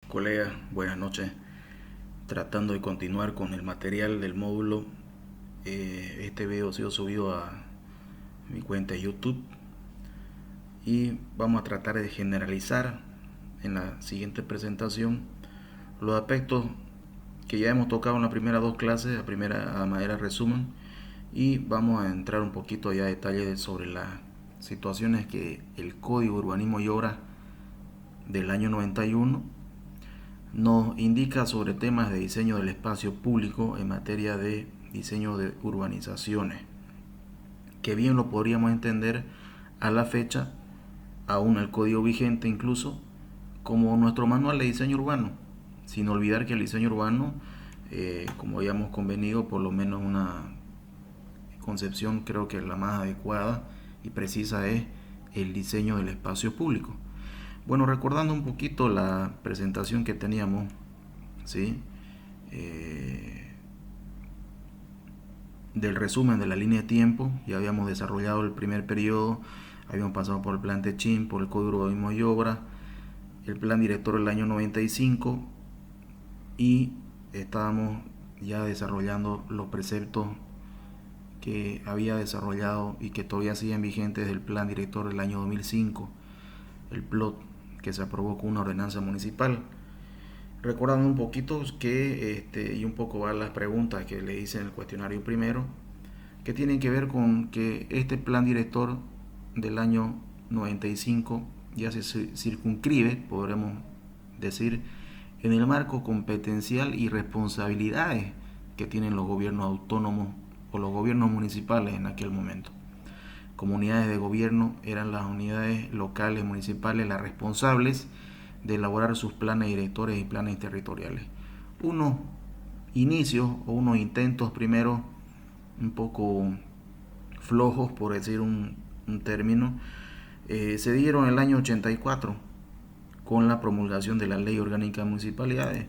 Colegas, buenas noches. Tratando de continuar con el material del módulo, este video ha sido subido a mi cuenta de YouTube y vamos a tratar de generalizar en la siguiente presentación los aspectos que ya hemos tocado en las primeras dos clases, a manera de resumen, y vamos a entrar un poquito ya a detalle sobre las situaciones que el Código de Urbanismo y Obras del año 91 nos indica sobre temas de diseño del espacio público en materia de diseño de urbanizaciones, que bien lo podríamos entender a la fecha, aún el código vigente incluso, como nuestro manual de diseño urbano, sin olvidar que el diseño urbano, como habíamos convenido, por lo menos una concepción creo que la más adecuada y precisa es el diseño del espacio público. Bueno, recordando un poquito la presentación que teníamos, ¿sí? Del resumen de la línea de tiempo, ya habíamos desarrollado el primer periodo, habíamos pasado por el plan Techín, por el Código de Urbanismo y Obra, el plan director del año 95 y estábamos ya desarrollando los preceptos que había desarrollado y que todavía siguen vigentes del plan director del año 2005, el PLOT, que se aprobó con una ordenanza municipal. Recordando un poquito y un poco va las preguntas que le hice en el cuestionario primero, que tienen que ver con que este plan director del año 95 ya se circunscribe, podremos decir, en el marco competencial y responsabilidades que tienen los gobiernos autónomos o los gobiernos municipales en aquel momento. Comunidades de gobierno eran las unidades locales municipales las responsables de elaborar sus planes directores y planes territoriales. Unos inicios o unos intentos primero un poco flojos, por decir un término, se dieron en el año 84 con la promulgación de la Ley Orgánica de Municipalidades.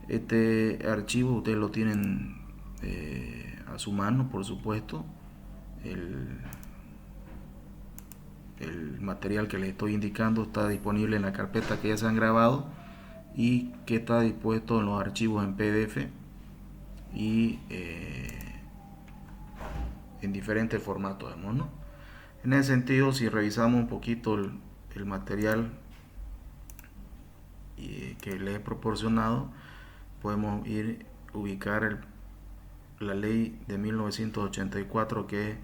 Este archivo ustedes lo tienen a su mano, por supuesto. El material que les estoy indicando está disponible en la carpeta que ya se han grabado y que está dispuesto en los archivos en PDF y en diferentes formatos, ¿no? En ese sentido, si revisamos un poquito el material que les he proporcionado, podemos ir a ubicar la ley de 1984, que es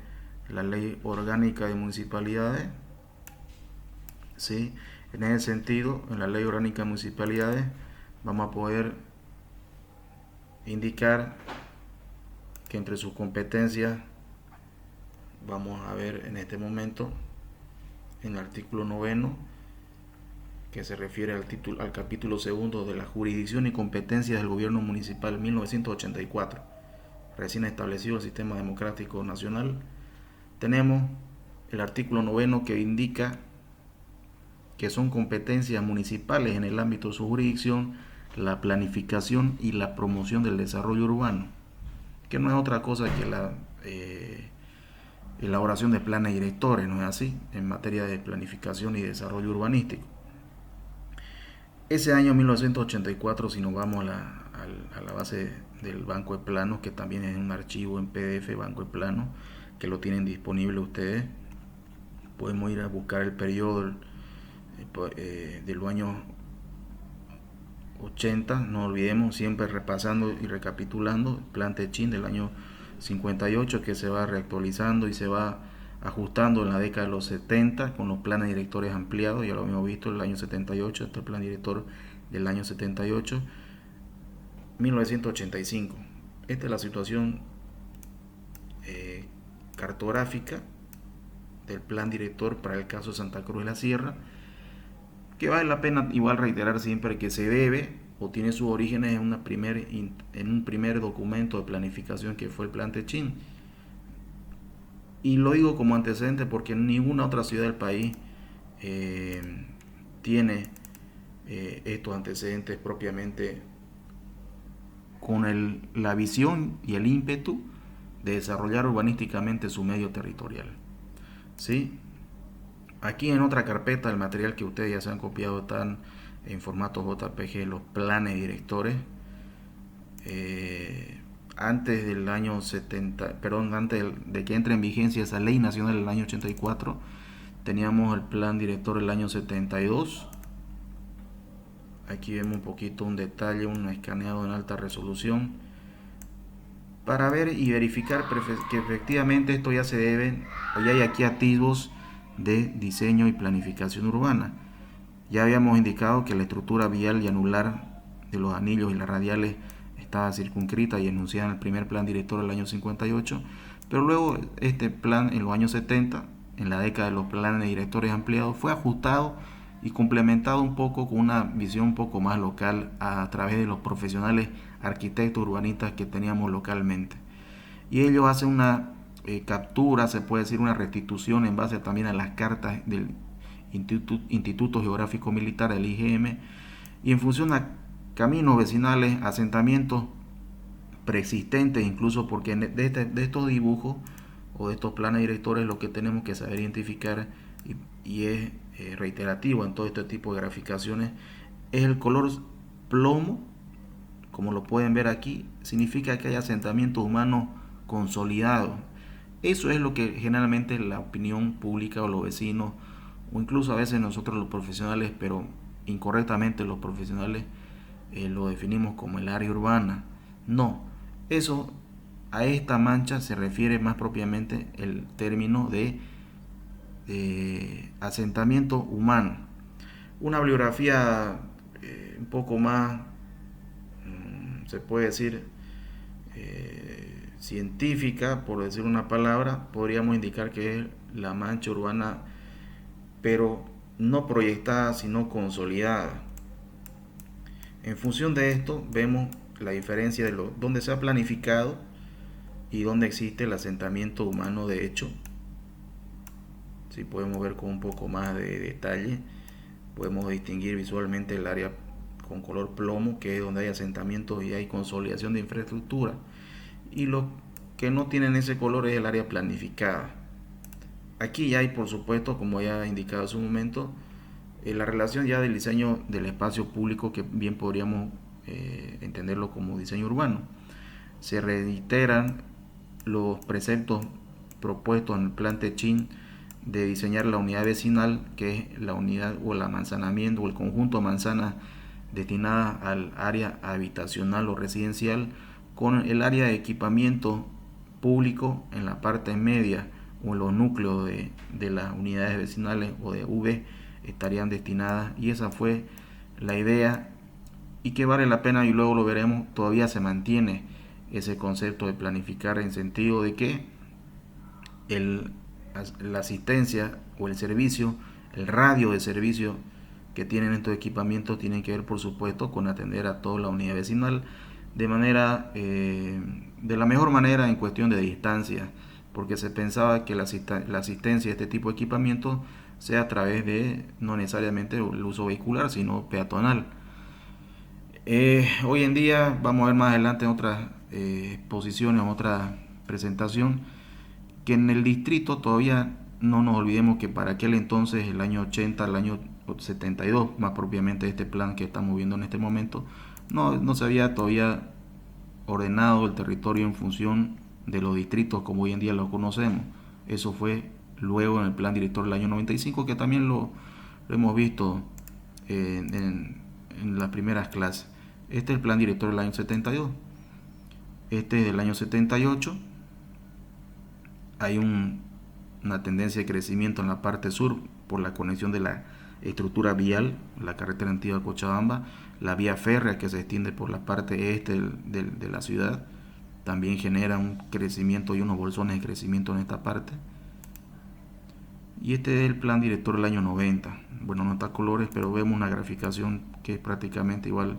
la Ley Orgánica de Municipalidades. ¿Sí? En ese sentido, en la Ley Orgánica de Municipalidades vamos a poder indicar que entre sus competencias vamos a ver en este momento en el artículo 9, que se refiere al capítulo segundo de la jurisdicción y competencias del gobierno municipal 1984, recién establecido el sistema democrático nacional. Tenemos el artículo 9 que indica que son competencias municipales en el ámbito de su jurisdicción la planificación y la promoción del desarrollo urbano, que no es otra cosa que la elaboración de planes directores, ¿no es así?, en materia de planificación y desarrollo urbanístico. Ese año 1984, si nos vamos a la base del Banco de Planos, que también es un archivo en PDF, Banco de Planos, que lo tienen disponible ustedes, podemos ir a buscar el periodo de los años 80, no olvidemos, siempre repasando y recapitulando, el plan Techín del año 58, que se va reactualizando y se va ajustando en la década de los 70 con los planes directores ampliados, ya lo habíamos visto en el año 78, este es el plan director del año 78, 1985. Esta es la situación cartográfica del plan director para el caso de Santa Cruz de la Sierra, que vale la pena igual reiterar siempre que se debe o tiene sus orígenes en un primer documento de planificación que fue el plan Techín. Y lo digo como antecedente porque ninguna otra ciudad del país tiene estos antecedentes propiamente con la visión y el ímpetu de desarrollar urbanísticamente su medio territorial. ¿Sí? Aquí en otra carpeta, el material que ustedes ya se han copiado están en formato JPG los planes directores. Antes del año 70, perdón, antes de que entre en vigencia esa ley nacional del año 84, teníamos el plan director del año 72. Aquí vemos un poquito un detalle, un escaneado en alta resolución, para ver y verificar que efectivamente esto ya se debe, o ya hay aquí atisbos de diseño y planificación urbana. Ya habíamos indicado que la estructura vial y anular de los anillos y las radiales estaba circunscrita y enunciada en el primer plan director del año 58, pero luego este plan en los años 70, en la década de los planes directores ampliados, fue ajustado y complementado un poco con una visión un poco más local a través de los profesionales arquitectos urbanistas que teníamos localmente. Y ellos hacen una captura, se puede decir una restitución en base también a las cartas del Instituto Geográfico Militar, del IGM, y en función a caminos vecinales, asentamientos preexistentes, incluso porque de estos dibujos o de estos planes directores lo que tenemos que saber identificar, y es reiterativo en todo este tipo de graficaciones, es el color plomo. Como lo pueden ver aquí, significa que hay asentamientos humanos consolidados. Eso es lo que generalmente la opinión pública o los vecinos, o incluso a veces nosotros los profesionales, pero incorrectamente los profesionales, lo definimos como el área urbana. No, eso, a esta mancha se refiere más propiamente el término de asentamiento humano. Una bibliografía un poco más, se puede decir, científica, por decir una palabra, podríamos indicar que es la mancha urbana, pero no proyectada, sino consolidada. En función de esto, vemos la diferencia de donde se ha planificado y donde existe el asentamiento humano de hecho. Si podemos ver con un poco más de detalle, podemos distinguir visualmente el área con color plomo, que es donde hay asentamientos y hay consolidación de infraestructura, y lo que no tienen ese color es el área planificada. Aquí ya hay, por supuesto, como ya he indicado hace un momento, la relación ya del diseño del espacio público, que bien podríamos entenderlo como diseño urbano. Se reiteran los preceptos propuestos en el plan Techín de diseñar la unidad vecinal, que es la unidad o el amanzanamiento o el conjunto de manzanas destinadas al área habitacional o residencial, con el área de equipamiento público en la parte media, o en los núcleos de las unidades vecinales o de V estarían destinadas, y esa fue la idea, y que vale la pena, y luego lo veremos, todavía se mantiene ese concepto de planificar, en sentido de que la asistencia o el servicio, el radio de servicio que tienen estos equipamientos tienen que ver, por supuesto, con atender a toda la unidad vecinal de manera de la mejor manera en cuestión de distancia, porque se pensaba que la asistencia de este tipo de equipamiento sea a través de no necesariamente el uso vehicular, sino peatonal. Hoy en día, vamos a ver más adelante en otras exposiciones, en otra presentación, que en el distrito todavía no nos olvidemos que para aquel entonces, el año 80, el año 72, más propiamente este plan que estamos viendo en este momento, no se había todavía ordenado el territorio en función de los distritos como hoy en día lo conocemos. Eso fue luego en el plan director del año 95, que también lo hemos visto en las primeras clases. Este es el plan director del año 72. Este es del año 78. Hay una tendencia de crecimiento en la parte sur por la conexión de la estructura vial, la carretera antigua de Cochabamba, la vía férrea que se extiende por la parte este de la ciudad, también genera un crecimiento y unos bolsones de crecimiento en esta parte. Y este es el plan director del año 90. Bueno, no está a colores, pero vemos una graficación que es prácticamente igual,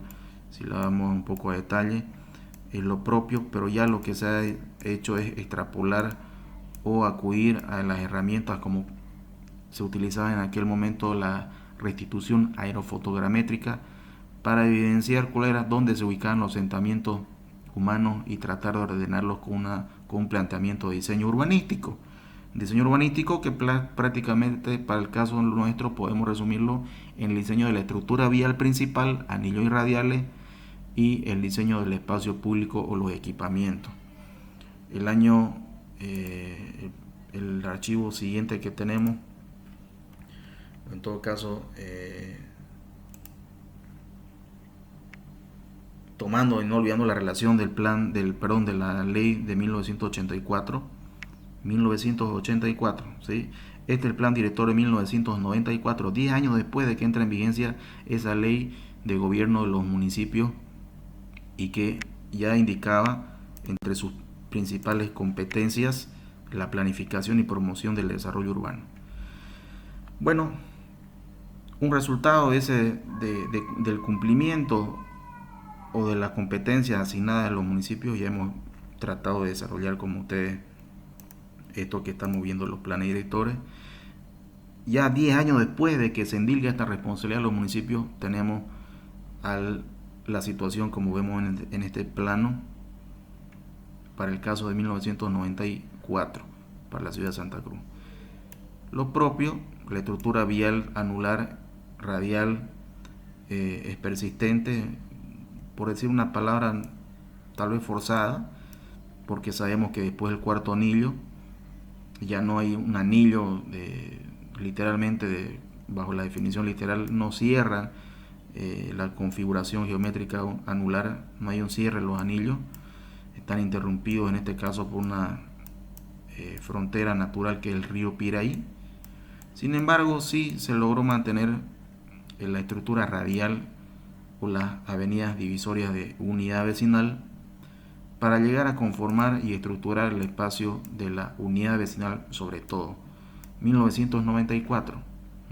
si la damos un poco a detalle, es lo propio, pero ya lo que se ha hecho es extrapolar o acudir a las herramientas como se utilizaba en aquel momento, la restitución aerofotogramétrica, para evidenciar cuál era, dónde se ubicaban los asentamientos humanos y tratar de ordenarlos con un planteamiento de diseño urbanístico. Diseño urbanístico que prácticamente para el caso nuestro podemos resumirlo en el diseño de la estructura vial principal, anillos y radiales, y el diseño del espacio público o los equipamientos. El año, el archivo siguiente que tenemos, en todo caso, tomando y no olvidando la relación del plan, de la ley de 1984, ¿sí? Este es el plan director de 1994, 10 años después de que entra en vigencia esa ley de gobierno de los municipios y que ya indicaba entre sus principales competencias la planificación y promoción del desarrollo urbano. Bueno, un resultado de del cumplimiento o de las competencias asignadas a los municipios, ya hemos tratado de desarrollar como ustedes esto que estamos viendo los planes directores. Ya 10 años después de que se endilga esta responsabilidad a los municipios, tenemos la situación como vemos en este plano para el caso de 1994 para la ciudad de Santa Cruz. Lo propio, la estructura vial anular radial es persistente, por decir una palabra tal vez forzada, porque sabemos que después del cuarto anillo ya no hay un anillo literalmente bajo la definición literal no cierra la configuración geométrica anular, no hay un cierre en los anillos, están interrumpidos en este caso por una frontera natural que es el río Piraí. Sin embargo, sí se logró mantener la estructura radial o las avenidas divisorias de unidad vecinal para llegar a conformar y estructurar el espacio de la unidad vecinal. Sobre todo 1994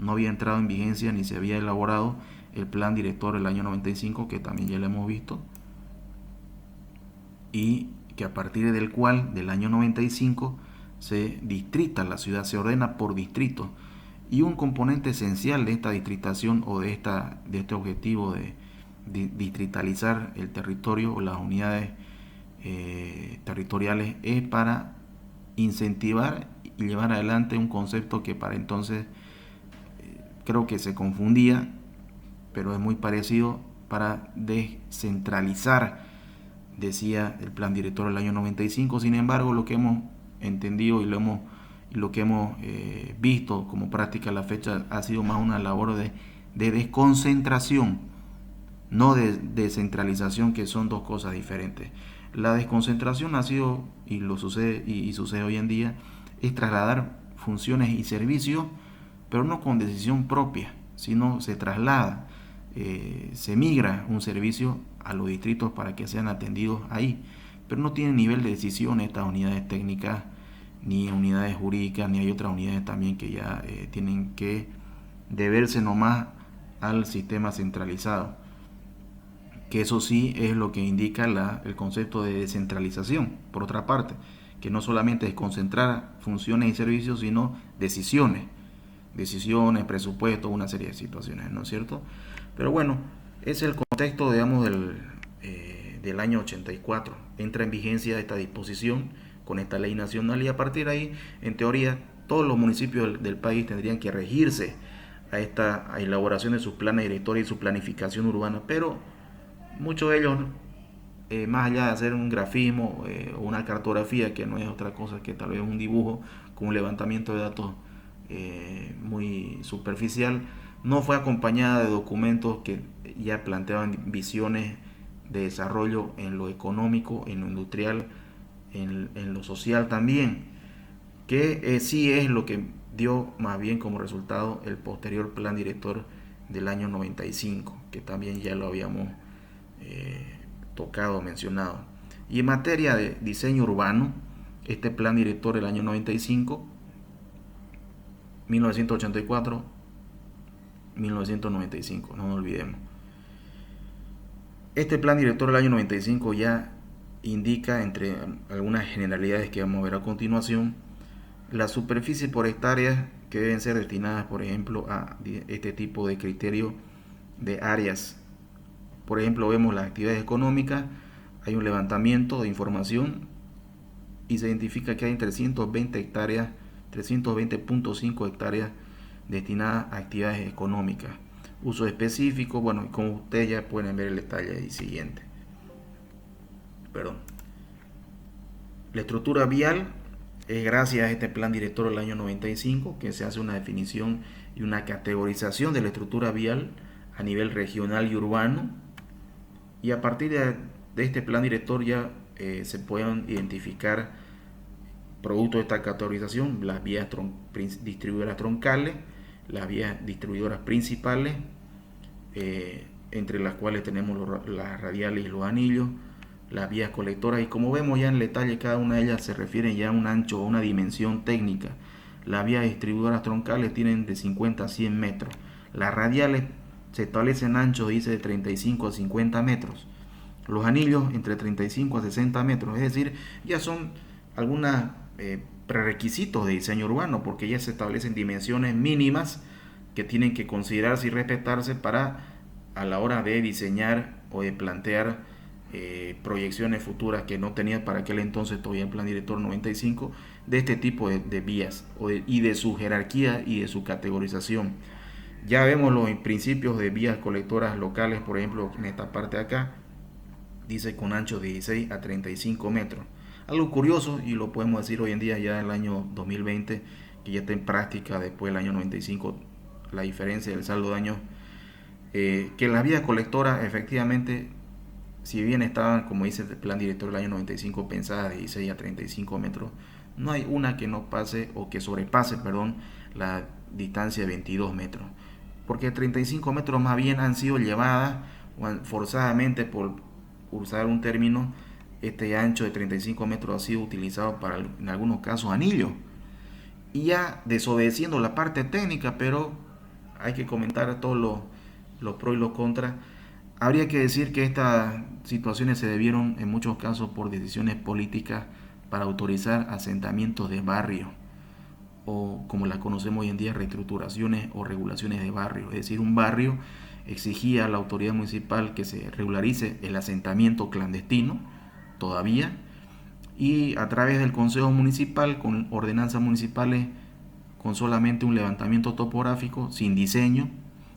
no había entrado en vigencia ni se había elaborado el plan director del año 95, que también ya lo hemos visto, y que a partir del cual del año 95 se distrita la ciudad, se ordena por distrito, y un componente esencial de esta distritación o de este objetivo de distritalizar el territorio o las unidades territoriales es para incentivar y llevar adelante un concepto que para entonces creo que se confundía, pero es muy parecido, para descentralizar, decía el plan director del año 95. Sin embargo, lo que hemos entendido y lo que hemos visto como práctica a la fecha ha sido más una labor de desconcentración, no de descentralización, que son dos cosas diferentes. La desconcentración ha sido, y lo sucede y sucede hoy en día, es trasladar funciones y servicios, pero no con decisión propia, sino se traslada, se migra un servicio a los distritos para que sean atendidos ahí, pero no tienen nivel de decisión estas unidades técnicas, ni unidades jurídicas, ni hay otras unidades también que ya tienen que deberse nomás al sistema centralizado, que eso sí es lo que indica el concepto de descentralización, por otra parte, que no solamente es concentrar funciones y servicios, sino decisiones, presupuestos, una serie de situaciones, ¿no es cierto? Pero bueno, es el contexto, digamos, del año 84. Entra en vigencia esta disposición con esta ley nacional, y a partir de ahí, en teoría, todos los municipios del país tendrían que regirse a esta elaboración de sus planes directores y su planificación urbana, pero muchos de ellos, más allá de hacer un grafismo o una cartografía, que no es otra cosa que tal vez un dibujo con un levantamiento de datos muy superficial, no fue acompañada de documentos que ya planteaban visiones de desarrollo en lo económico, en lo industrial, en lo social también, que sí es lo que dio más bien como resultado el posterior plan director del año 95, que también ya lo habíamos tocado, mencionado. Y en materia de diseño urbano, este plan director del año 95, 1984, 1995, no nos olvidemos. Este plan director del año 95 ya indica, entre algunas generalidades que vamos a ver a continuación, la superficie por hectárea que deben ser destinadas, por ejemplo, a este tipo de criterio de áreas. Por ejemplo, vemos las actividades económicas, hay un levantamiento de información y se identifica que hay 320 hectáreas 320.5 hectáreas destinadas a actividades económicas. Uso específico, bueno, como ustedes ya pueden ver el detalle ahí siguiente. Perdón. La estructura vial es gracias a este plan director del año 95 que se hace una definición y una categorización de la estructura vial a nivel regional y urbano, y a partir de este plan director ya se pueden identificar producto de esta categorización: las vías distribuidoras troncales, las vías distribuidoras principales, entre las cuales tenemos las radiales y los anillos, las vías colectoras, y como vemos ya en detalle, cada una de ellas se refiere ya a un ancho o una dimensión técnica. Las vías distribuidoras troncales tienen de 50 a 100 metros. Las radiales se establecen anchos, dice, de 35 a 50 metros. Los anillos entre 35 a 60 metros. Es decir, ya son algunos prerequisitos de diseño urbano, porque ya se establecen dimensiones mínimas que tienen que considerarse y respetarse para, a la hora de diseñar o de plantear proyecciones futuras que no tenía para aquel entonces todavía el plan director 95 de este tipo de vías y de su jerarquía y de su categorización. Ya vemos los principios de vías colectoras locales, por ejemplo, en esta parte de acá dice con anchos de 16 a 35 metros. Algo curioso, y lo podemos decir hoy en día ya en el año 2020, que ya está en práctica después del año 95, la diferencia del saldo de años, que las vías colectoras efectivamente, si bien estaban, como dice el plan director del año 95, pensadas de 16 a 35 metros, no hay una que no pase o que sobrepase, perdón, la distancia de 22 metros. Porque 35 metros más bien han sido llevadas forzadamente, por usar un término, este ancho de 35 metros ha sido utilizado para, en algunos casos, anillos. Y ya desobedeciendo la parte técnica, pero hay que comentar todos los pros y los contras. Habría que decir que estas situaciones se debieron en muchos casos por decisiones políticas para autorizar asentamientos de barrio, o como las conocemos hoy en día, reestructuraciones o regulaciones de barrio. Es decir, un barrio exigía a la autoridad municipal que se regularice el asentamiento clandestino todavía, y a través del consejo municipal, con ordenanzas municipales, con solamente un levantamiento topográfico, sin diseño,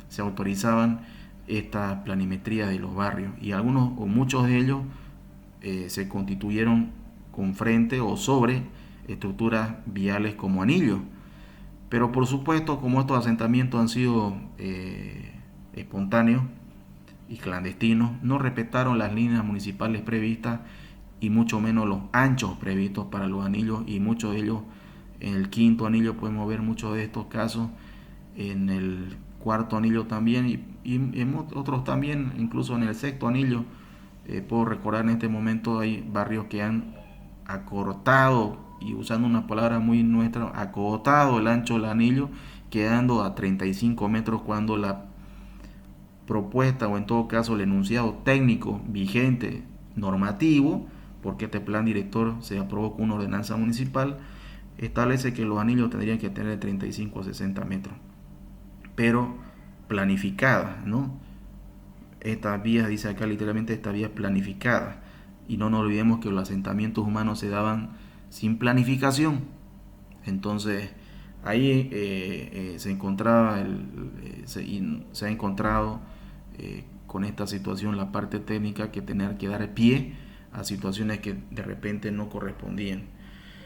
se autorizaban esta planimetría de los barrios, y algunos o muchos de ellos se constituyeron con frente o sobre estructuras viales como anillos. Pero por supuesto, como estos asentamientos han sido espontáneos y clandestinos, no respetaron las líneas municipales previstas y mucho menos los anchos previstos para los anillos, y muchos de ellos en el quinto anillo podemos ver muchos de estos casos, en el cuarto anillo también, y en otros también, incluso en el sexto anillo. Puedo recordar en este momento hay barrios que han acortado, y usando una palabra muy nuestra, acotado el ancho del anillo, quedando a 35 metros, cuando la propuesta, o en todo caso el enunciado técnico vigente normativo, porque este plan director se aprobó con una ordenanza municipal, establece que los anillos tendrían que tener de 35 a 60 metros, pero planificadas, ¿no? Estas vías, dice acá literalmente, estas vías planificadas, y no nos olvidemos que los asentamientos humanos se daban sin planificación. Entonces ahí se encontraba se ha encontrado con esta situación la parte técnica, que tener que dar pie a situaciones que de repente no correspondían.